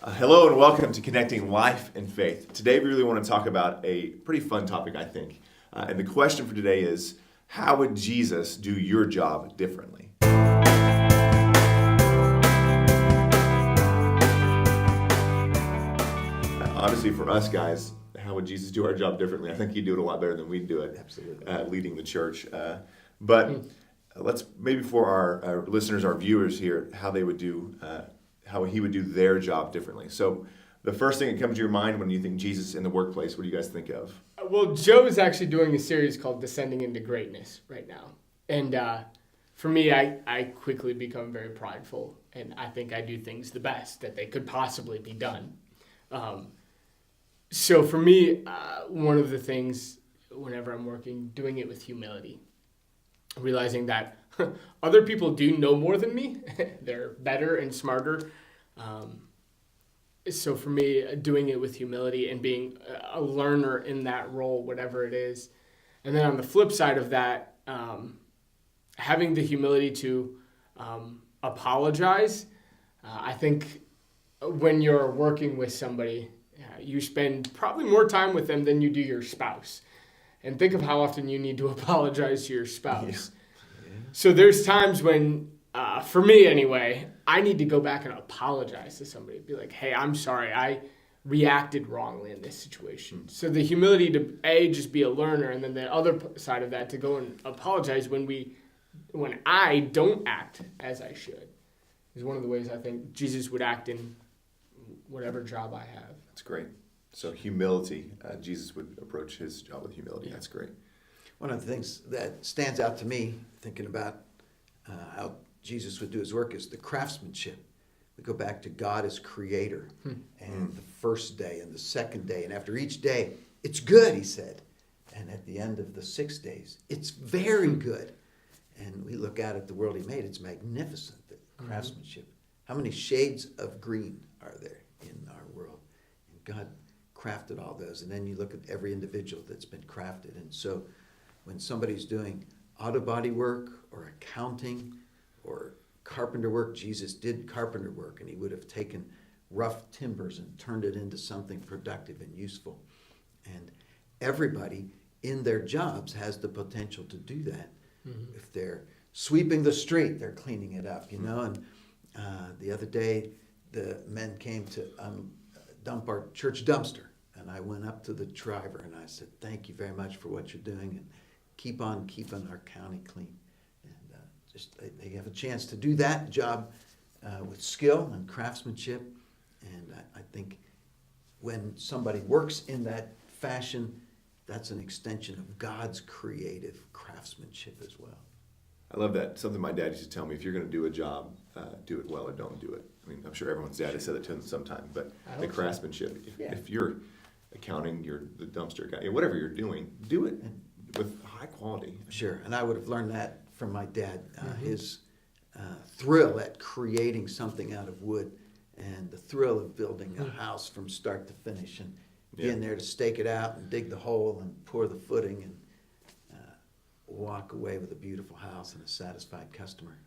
Hello and welcome to Connecting Life and Faith. Today we really want to talk about a pretty fun topic, I think. And the question for today is, how would Jesus do your job differently? Obviously for us guys, how would Jesus do our job differently? I think he'd do it a lot better than we'd do it. Absolutely. Leading the church. But let's maybe for our listeners, our viewers here, how they would do how he would do their job differently. So the first thing that comes to your mind when you think Jesus in the workplace, what do you guys think of? Well, Joe is actually doing a series called Descending into Greatness right now. And for me, I quickly become very prideful, and I think I do things the best that they could possibly be done. So for me, one of the things, whenever I'm working, doing it with humility, realizing that other people do know more than me. They're better and smarter. So for me, doing it with humility and being a learner in that role, whatever it is. And then on the flip side of that, having the humility to apologize. I think when you're working with somebody, you spend probably more time with them than you do your spouse. And think of how often you need to apologize to your spouse. Yeah. So there's times when, for me anyway, I need to go back and apologize to somebody. Be like, hey, I'm sorry. I reacted wrongly in this situation. So the humility to, just be a learner, and then the other side of that, to go and apologize when I don't act as I should, is one of the ways I think Jesus would act in whatever job I have. That's great. So humility, Jesus would approach his job with humility. Yeah. That's great. One of the things that stands out to me, thinking about how Jesus would do his work, is the craftsmanship. We go back to God as creator, and the first day and the second day, and after each day, it's good, he said. And at the end of the 6 days, it's very good. And we look out at the world he made, it's magnificent, the craftsmanship. How many shades of green are there in our world? And God crafted all those. And then you look at every individual that's been crafted. And so when somebody's doing auto body work or accounting or carpenter work, Jesus did carpenter work, and he would have taken rough timbers and turned it into something productive and useful. And everybody in their jobs has the potential to do that. Mm-hmm. If they're sweeping the street, they're cleaning it up, And the other day, the men came to dump our church dumpster. And I went up to the driver and I said, thank you very much for what you're doing, and keep on keeping our county clean. And they have a chance to do that job with skill and craftsmanship. And I think when somebody works in that fashion, that's an extension of God's creative craftsmanship as well. I love that. Something my dad used to tell me: if you're going to do a job, do it well or don't do it. I mean, I'm sure everyone's dad has said that to them sometime, but the craftsmanship, if you're accounting, you're the dumpster guy, whatever you're doing, do it with high quality. Sure, and I would have learned that from my dad, his thrill at creating something out of wood, and the thrill of building a house from start to finish, and being there to stake it out and dig the hole and pour the footing and walk away with a beautiful house and a satisfied customer.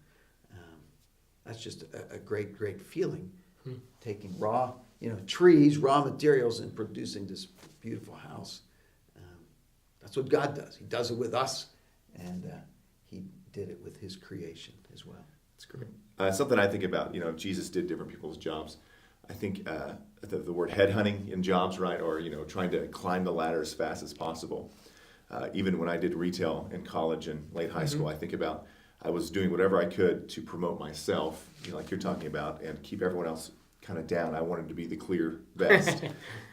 That's just a great, great feeling, taking raw trees, raw materials, and producing this beautiful house. That's what God does. He does it with us, and he did it with his creation as well. That's great. Something I think about, Jesus did different people's jobs. I think the word headhunting in jobs, right, or trying to climb the ladder as fast as possible. Even when I did retail in college and late high school, I think about I was doing whatever I could to promote myself, like you're talking about, and keep everyone else kind of down. I wanted to be the clear best.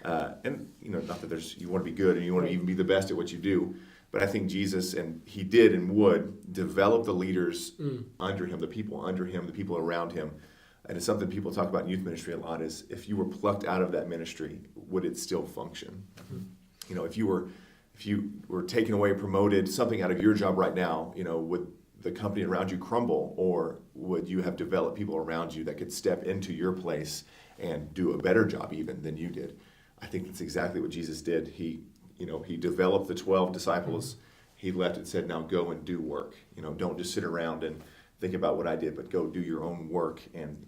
And, not that you want to be good and you want to even be the best at what you do, but I think Jesus, and he did and would, develop the leaders under him, the people under him, the people around him. And it's something people talk about in youth ministry a lot, is if you were plucked out of that ministry, would it still function? Mm-hmm. If you were taken away, promoted, something out of your job right now, would the company around you crumble, or would you have developed people around you that could step into your place and do a better job even than you did? I think that's exactly what Jesus did. He developed the 12 disciples. He left and said, now go and do work. Don't just sit around and think about what I did, but go do your own work and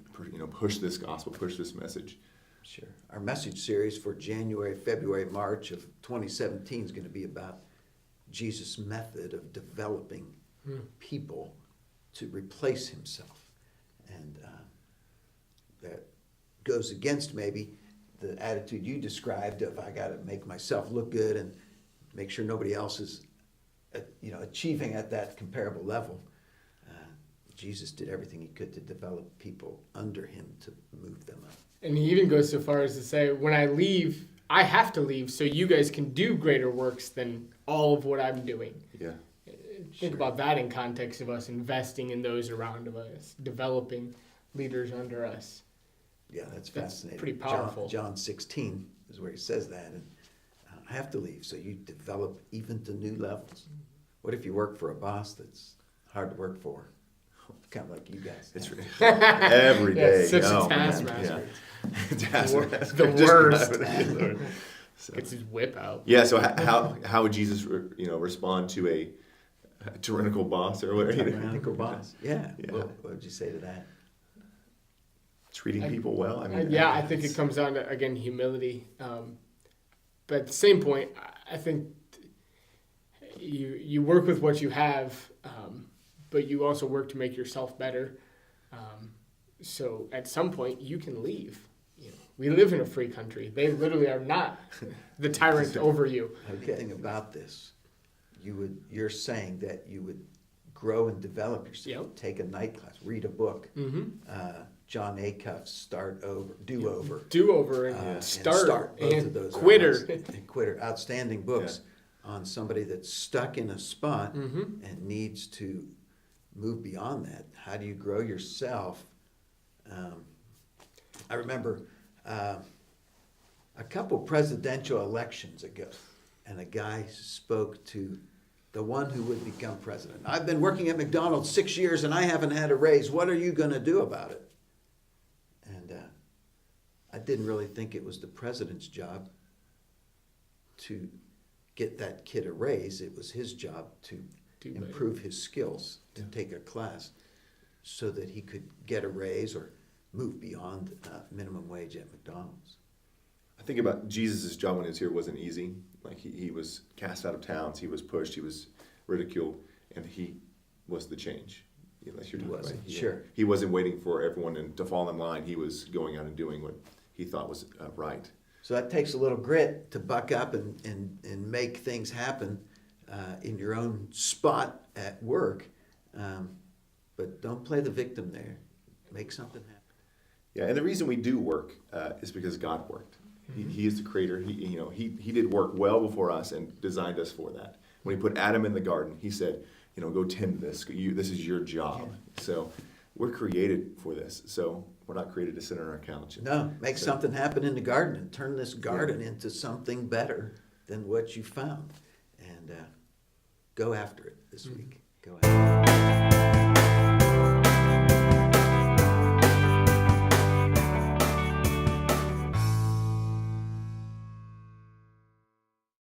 push this gospel, push this message. Sure. Our message series for January, February, March of 2017 is going to be about Jesus' method of developing people to replace himself. And that goes against maybe the attitude you described of I got to make myself look good and make sure nobody else is achieving at that comparable level. Jesus did everything he could to develop people under him to move them up. And he even goes so far as to say, when I leave, I have to leave so you guys can do greater works than all of what I'm doing. Yeah. Think about that in context of us investing in those around us, developing leaders under us. Yeah, that's fascinating. Pretty powerful. John 16 is where he says that. And I have to leave so you develop even to new levels. What if you work for a boss that's hard to work for? Kind of like you guys. It's every day. Such Oh, a taskmaster. Taskmaster. The Just- worst. So, Gets his whip out. yeah. So how would Jesus respond to a tyrannical boss or whatever? Tyrannical boss. Yeah. Yeah. What would you say to that? Treating people well. I mean, I think it comes down to, again, humility. But at the same point, I think you work with what you have, but you also work to make yourself better. So at some point, you can leave. We live in a free country. They literally are not the tyrant over you. Okay. The thing about this, you're saying that you would grow and develop yourself. Yep. Take a night class, read a book. Mm-hmm. John Acuff's do over. Do over and And start both and of those are quitter. and quitter. Outstanding books on somebody that's stuck in a spot and needs to move beyond that. How do you grow yourself? I remember a couple presidential elections ago, and a guy spoke to the one who would become president. I've been working at McDonald's 6 years and I haven't had a raise. What are you going to do about it? And I didn't really think it was the president's job to get that kid a raise. It was his job to improve his skills, to take a class so that he could get a raise or move beyond minimum wage at McDonald's. I think about Jesus' job when he was here wasn't easy. Like he was cast out of towns, he was pushed, he was ridiculed, and he was the change. Unless you're talking about, Sure. He wasn't waiting for everyone to fall in line. He was going out and doing what he thought was right. So that takes a little grit to buck up and make things happen in your own spot at work. But don't play the victim there. Make something happen. Yeah, and the reason we do work is because God worked. He is the creator. He did work well before us and designed us for that. When he put Adam in the garden, he said, go tend this. This is your job. Yeah. So we're created for this. So we're not created to sit on our couch. No, make something happen in the garden and turn this garden into something better than what you found. And go after it this week. Go after it.